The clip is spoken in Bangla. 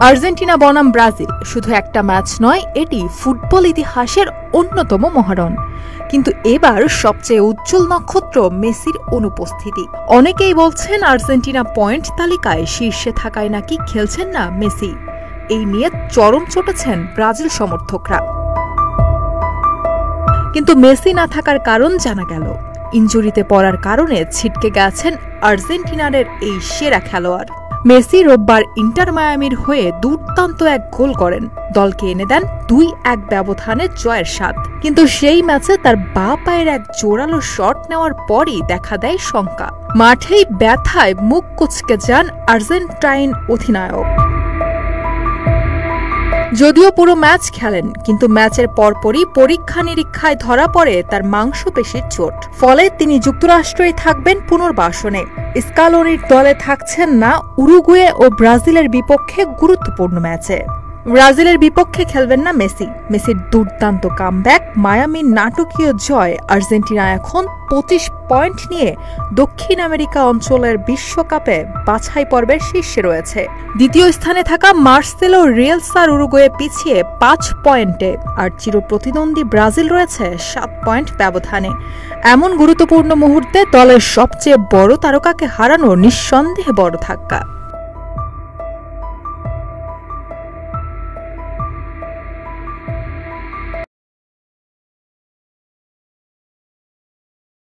আর্জেন্টিনা বনাম ব্রাজিল শুধু একটা ম্যাচ নয়, এটি ফুটবল ইতিহাসের অন্যতম মহারণ। কিন্তু এবার সবচেয়ে উজ্জ্বল নক্ষত্র মেসির অনুপস্থিতি। অনেকেই বলছেন আর্জেন্টিনা পয়েন্ট তালিকায় শীর্ষে থাকায় নাকি খেলছেন না মেসি। এই নিয়ে চরম চটেছেন ব্রাজিল সমর্থকরা। কিন্তু মেসি না থাকার কারণ জানা গেল। ইনজুরিতে পড়ার কারণে ছিটকে গেছেন আর্জেন্টিনার এই সেরা খেলোয়াড়। মেসি রোববার ইন্টার মায়ামির হয়ে দুর্দান্ত এক গোল করেন, দলকে এনে দেন 2-1 ব্যবধানে জয়ের স্বাদ। কিন্তু সেই ম্যাচে তার বাঁ পায়ের এক জোরালো শট নেওয়ার পরই দেখা দেয় শঙ্কা। মাঠেই ব্যথায় মুখ কুঁচকে যান আর্জেন্টাইন অধিনায়ক। যদিও পুরো ম্যাচ খেলেন, কিন্তু ম্যাচের পরপরই পরীক্ষা নিরীক্ষায় ধরা পড়ে তার মাংসপেশির চোট। ফলে তিনি যুক্তরাষ্ট্রেই থাকবেন পুনর্বাসনে। স্কালোনির দলে থাকছেন না উরুগুয়ে ও ব্রাজিলের বিপক্ষে গুরুত্বপূর্ণ ম্যাচে। ব্রাজিলের বিপক্ষে খেলবেন না মেসি। মেসির দুর্দান্ত কামব্যাক, মায়ামির নাটকীয় জয়, আর্জেন্টিনা এখন 25 পয়েন্ট নিয়ে দক্ষিণ আমেরিকা অঞ্চলের বিশ্বকাপে বাছাই পর্বের শীর্ষে রয়েছে। দ্বিতীয় স্থানে থাকা মার্সেলো রিয়েলসার উরুগুয়ে পিছিয়ে 5 পয়েন্টে, আর চিরপ্রতিদ্বন্দ্বী ব্রাজিল রয়েছে 7 পয়েন্ট ব্যবধানে। এমন গুরুত্বপূর্ণ মুহূর্তে দলের সবচেয়ে বড় তারকাকে হারানো নিঃসন্দেহে বড় ধাক্কা।